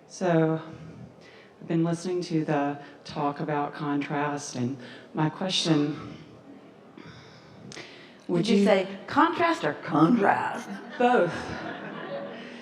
So I've been listening to the talk about contrast, and my question, Would you say contrast or contrast? both.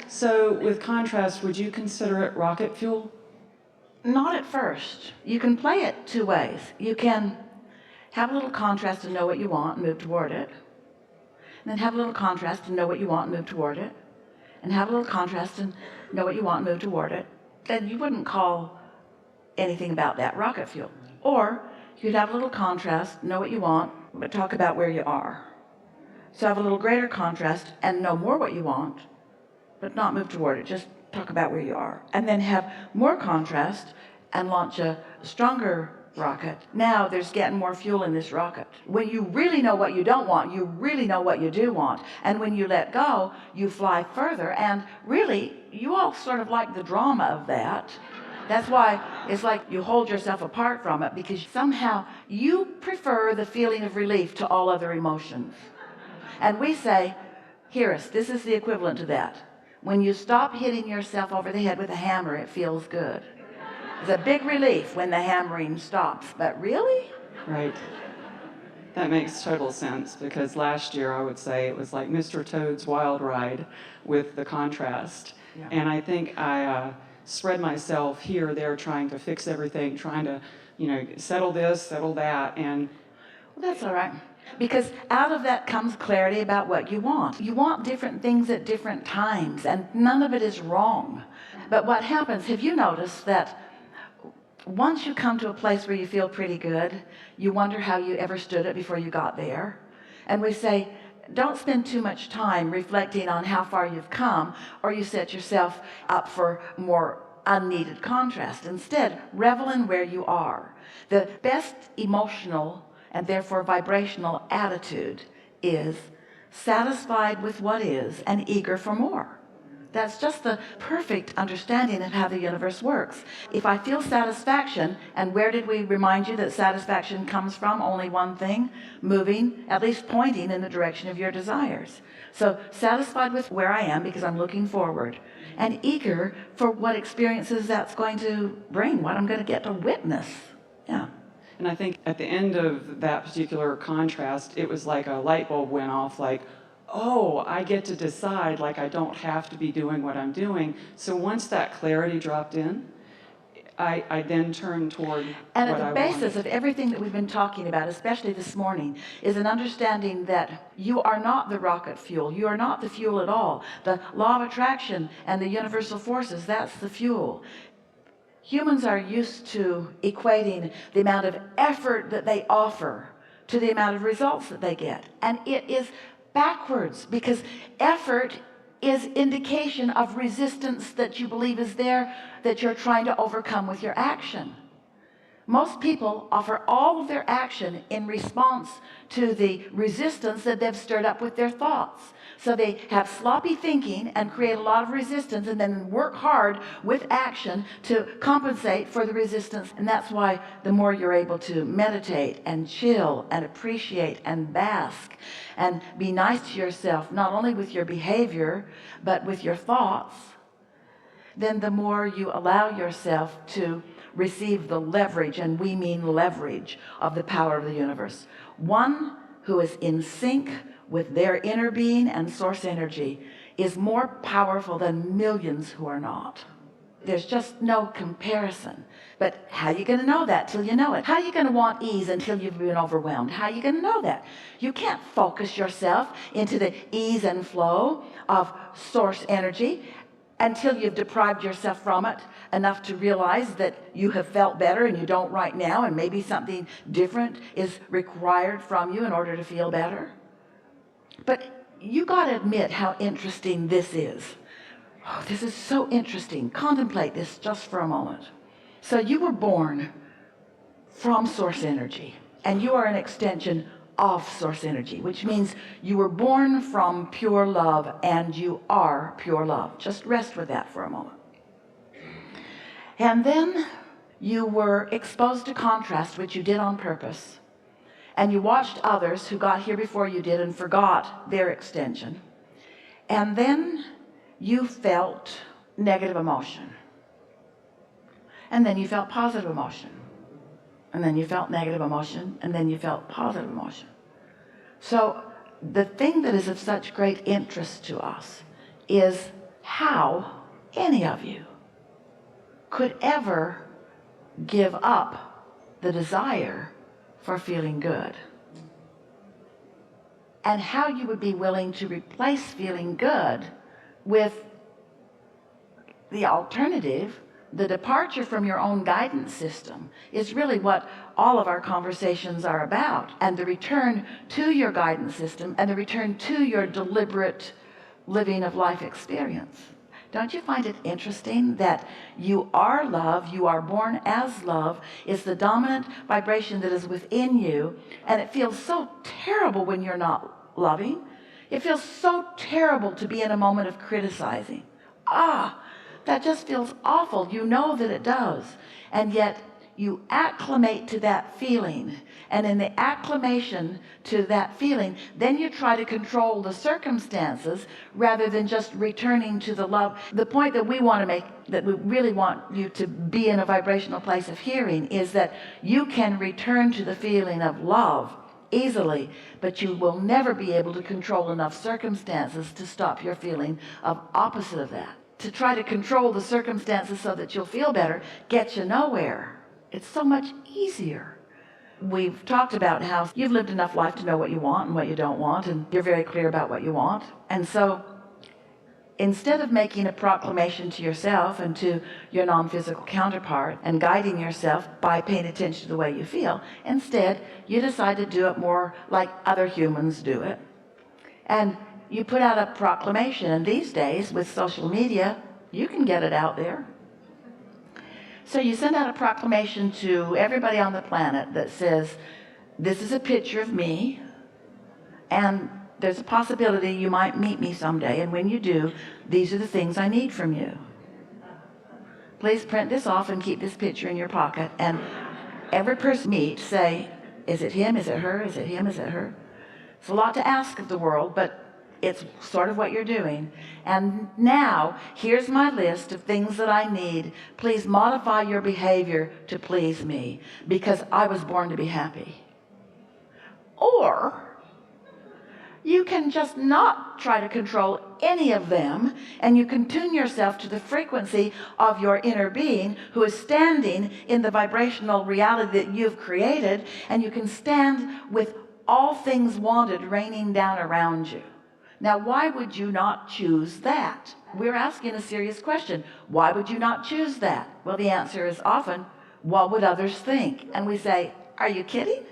So with contrast, would you consider it rocket fuel? Not at first. You can play it two ways. You can have a little contrast and know what you want and move toward it. And then have a little contrast and know what you want and move toward it. And have a little contrast and know what you want and move toward it. Then you wouldn't call anything about that rocket fuel. Or you'd have a little contrast, know what you want, but talk about where you are. So have a little greater contrast and know more what you want, but not move toward it. Just talk about where you are. And then have more contrast and launch a stronger rocket. Now there's getting more fuel in this rocket. When you really know what you don't want, you really know what you do want. And when you let go, you fly further. And really, you all sort of like the drama of that. That's why it's like you hold yourself apart from it, because somehow you prefer the feeling of relief to all other emotions. And we say, hear us, this is the equivalent to that. When you stop hitting yourself over the head with a hammer, it feels good. It's a big relief when the hammering stops, but really? Right. That makes total sense, because last year I would say it was like Mr. Toad's Wild Ride with the contrast. Yeah. And I think I spread myself here or there trying to fix everything, trying to, settle this, settle that. And well, that's all right. Because out of that comes clarity about what you want. You want different things at different times, and none of it is wrong. But what happens, have you noticed that once you come to a place where you feel pretty good, you wonder how you ever stood it before you got there? And we say, don't spend too much time reflecting on how far you've come, or you set yourself up for more unneeded contrast. Instead, revel in where you are. The best emotional and therefore vibrational attitude is satisfied with what is and eager for more. That's just the perfect understanding of how the universe works. If I feel satisfaction, and where did we remind you that satisfaction comes from? Only one thing: moving, at least pointing in the direction of your desires. So satisfied with where I am because I'm looking forward, and eager for what experiences that's going to bring, what I'm going to get to witness. Yeah. And I think at the end of that particular contrast, it was like a light bulb went off, like, oh, I get to decide, like I don't have to be doing what I'm doing. So once that clarity dropped in, I then turned toward and what I at the basis of everything that we've been talking about, especially this morning, is an understanding that you are not the rocket fuel. You are not the fuel at all. The law of attraction and the universal forces, that's the fuel. Humans are used to equating the amount of effort that they offer to the amount of results that they get. And it is backwards, because effort is indication of resistance that you believe is there, that you're trying to overcome with your action. Most people offer all of their action in response to the resistance that they've stirred up with their thoughts. So they have sloppy thinking and create a lot of resistance, and then work hard with action to compensate for the resistance. And that's why the more you're able to meditate and chill and appreciate and bask and be nice to yourself, not only with your behavior, but with your thoughts, then the more you allow yourself to receive the leverage, and we mean leverage, of the power of the universe. One who is in sync with their inner being and source energy is more powerful than millions who are not. There's just no comparison. But how are you going to know that till you know it? How are you going to want ease until you've been overwhelmed? How are you going to know that? You can't focus yourself into the ease and flow of source energy until you've deprived yourself from it enough to realize that you have felt better and you don't right now, and maybe something different is required from you in order to feel better. But you got to admit how interesting this is. Oh, this is so interesting. Contemplate this just for a moment. So you were born from source energy, and you are an extension of source energy, which means you were born from pure love, and you are pure love. Just rest with that for a moment. And then you were exposed to contrast, which you did on purpose, and you watched others who got here before you did and forgot their extension. And then you felt negative emotion. And then you felt positive emotion. And then you felt negative emotion. And then you felt positive emotion. So the thing that is of such great interest to us is how any of you could ever give up the desire for feeling good. And how you would be willing to replace feeling good with the alternative. The departure from your own guidance system is really what all of our conversations are about. And the return to your guidance system and the return to your deliberate living of life experience. Don't you find it interesting that you are love, you are born as love, is the dominant vibration that is within you, and it feels so terrible when you're not loving. It feels so terrible to be in a moment of criticizing. That just feels awful. You know that it does. And yet you acclimate to that feeling. And in the acclimation to that feeling, then you try to control the circumstances rather than just returning to the love. The point that we want to make, that we really want you to be in a vibrational place of hearing, is that you can return to the feeling of love easily, but you will never be able to control enough circumstances to stop your feeling of opposite of that. To try to control the circumstances so that you'll feel better gets you nowhere. It's so much easier. We've talked about how you've lived enough life to know what you want and what you don't want, and you're very clear about what you want. And so instead of making a proclamation to yourself and to your non-physical counterpart and guiding yourself by paying attention to the way you feel, instead you decide to do it more like other humans do it. And you put out a proclamation, and these days with social media, you can get it out there. So you send out a proclamation to everybody on the planet that says, this is a picture of me, and there's a possibility you might meet me someday, and when you do, these are the things I need from you. Please print this off and keep this picture in your pocket, and every person you meet, say, is it him, is it her, is it him, is it her? It's a lot to ask of the world, but it's sort of what you're doing. And now, here's my list of things that I need. Please modify your behavior to please me, because I was born to be happy. Or you can just not try to control any of them, and you can tune yourself to the frequency of your inner being who is standing in the vibrational reality that you've created, and you can stand with all things wanted raining down around you. Now, why would you not choose that? We're asking a serious question. Why would you not choose that? Well, the answer is often, what would others think? And we say, are you kidding?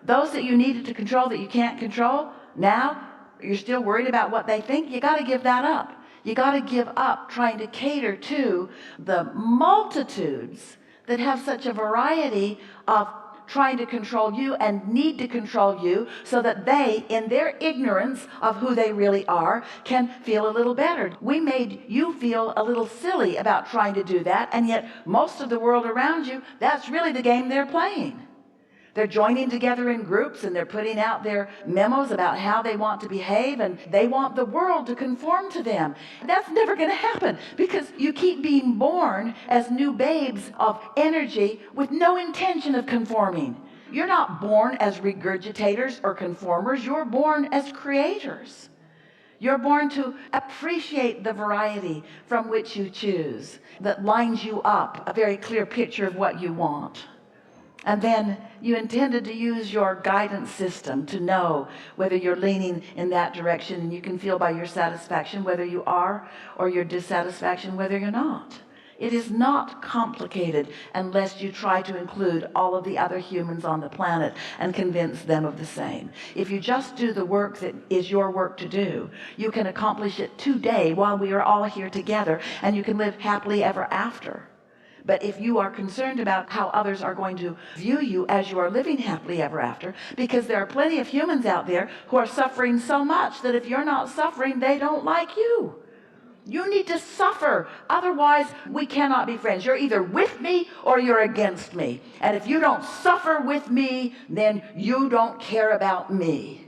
Those that you needed to control that you can't control, now you're still worried about what they think? You got to give that up. You got to give up trying to cater to the multitudes that have such a variety of trying to control you and need to control you so that they, in their ignorance of who they really are, can feel a little better. We made you feel a little silly about trying to do that, and yet most of the world around you, that's really the game they're playing. They're joining together in groups, and they're putting out their memos about how they want to behave, and they want the world to conform to them. That's never going to happen, because you keep being born as new babes of energy with no intention of conforming. You're not born as regurgitators or conformers. You're born as creators. You're born to appreciate the variety from which you choose that lines you up, a very clear picture of what you want. And then you intended to use your guidance system to know whether you're leaning in that direction, and you can feel by your satisfaction whether you are, or your dissatisfaction whether you're not. It is not complicated unless you try to include all of the other humans on the planet and convince them of the same. If you just do the work that is your work to do, you can accomplish it today while we are all here together, and you can live happily ever after. But if you are concerned about how others are going to view you as you are living happily ever after, because there are plenty of humans out there who are suffering so much that if you're not suffering, they don't like you. You need to suffer. Otherwise, we cannot be friends. You're either with me or you're against me. And if you don't suffer with me, then you don't care about me.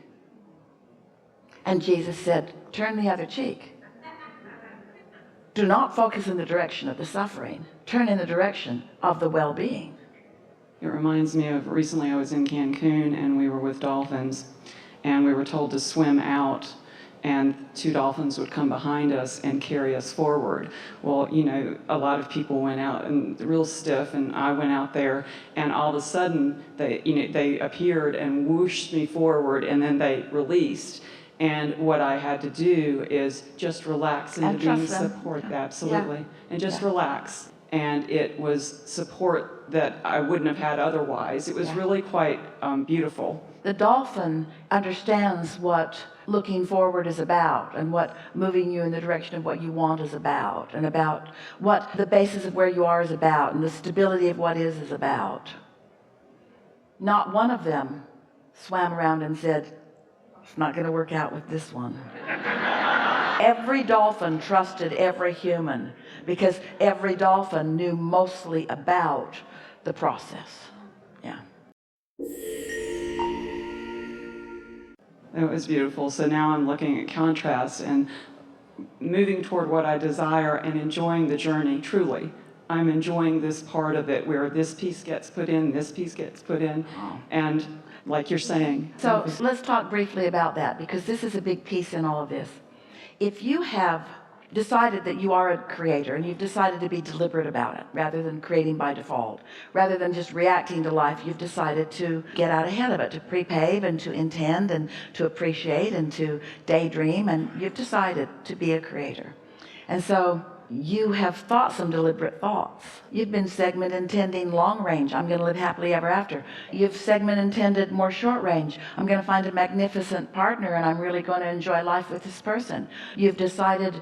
And Jesus said, turn the other cheek. Do not focus in the direction of the suffering. Turn in the direction of the well-being. It reminds me of recently I was in Cancun and we were with dolphins and we were told to swim out and 2 dolphins would come behind us and carry us forward. Well, you know, a lot of people went out and real stiff and I went out there and all of a sudden they appeared and whooshed me forward and then they released. And what I had to do is just relax into being support. Yeah. Absolutely. Yeah. And just relax. And it was support that I wouldn't have had otherwise. It was really quite beautiful. The dolphin understands what looking forward is about and what moving you in the direction of what you want is about and about what the basis of where you are is about and the stability of what is about. Not one of them swam around and said, it's not going to work out with this one. Every dolphin trusted every human because every dolphin knew mostly about the process. Yeah. It was beautiful. So now I'm looking at contrast and moving toward what I desire and enjoying the journey, truly. I'm enjoying this part of it where this piece gets put in, this piece gets put in, and like you're saying. So let's talk briefly about that because this is a big piece in all of this. If you have decided that you are a creator and you've decided to be deliberate about it rather than creating by default, rather than just reacting to life, you've decided to get out ahead of it, to prepave and to intend and to appreciate and to daydream, and you've decided to be a creator. And so you have thought some deliberate thoughts. You've been segment intending long range. I'm going to live happily ever after. You've segment intended more short range. I'm going to find a magnificent partner and I'm really going to enjoy life with this person. You've decided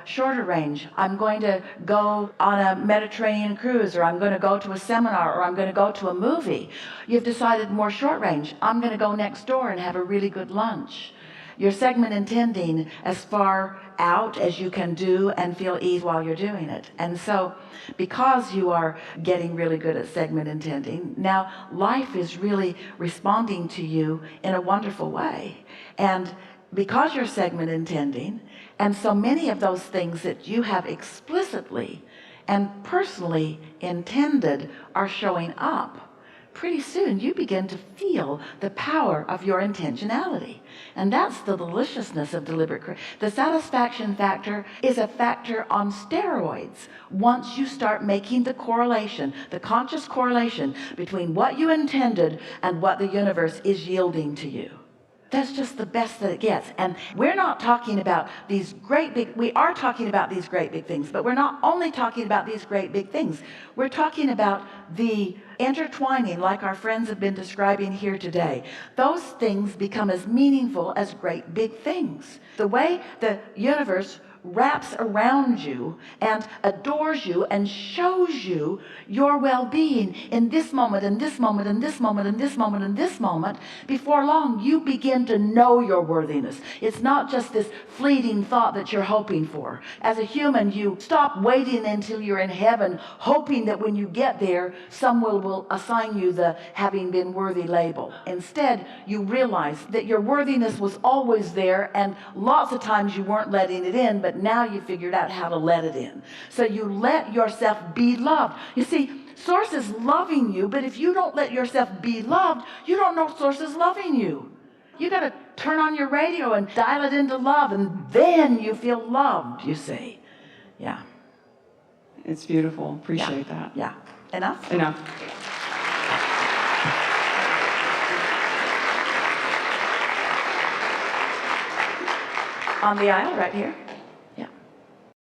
shorter range. I'm going to go on a Mediterranean cruise, or I'm going to go to a seminar, or I'm going to go to a movie. You've decided more short range. I'm going to go next door and have a really good lunch. You're segment intending as far out as you can do and feel ease while you're doing it. And so because you are getting really good at segment intending, now life is really responding to you in a wonderful way. And because you're segment intending, and so many of those things that you have explicitly and personally intended are showing up, pretty soon you begin to feel the power of your intentionality. And that's the deliciousness of deliberate creation. The satisfaction factor is a factor on steroids once you start making the correlation, the conscious correlation between what you intended and what the universe is yielding to you. That's just the best that it gets. And we're not talking about these great big, we are talking about these great big things, but we're not only talking about these great big things. We're talking about the intertwining, like our friends have been describing here today. Those things become as meaningful as great big things. The way the universe wraps around you and adores you and shows you your well-being in this moment, in this moment, in this moment, in this moment, in this moment, before long you begin to know your worthiness. It's not just this fleeting thought that you're hoping for. As a human, you stop waiting until you're in heaven, hoping that when you get there, someone will assign you the having been worthy label. Instead, you realize that your worthiness was always there, and lots of times you weren't letting it in, but now you figured out how to let it in. So you let yourself be loved. You see, Source is loving you, but if you don't let yourself be loved, you don't know Source is loving you. You got to turn on your radio and dial it into love, and then you feel loved, you see. Yeah. It's beautiful. Appreciate that. Yeah. Enough? Enough. On the aisle right here.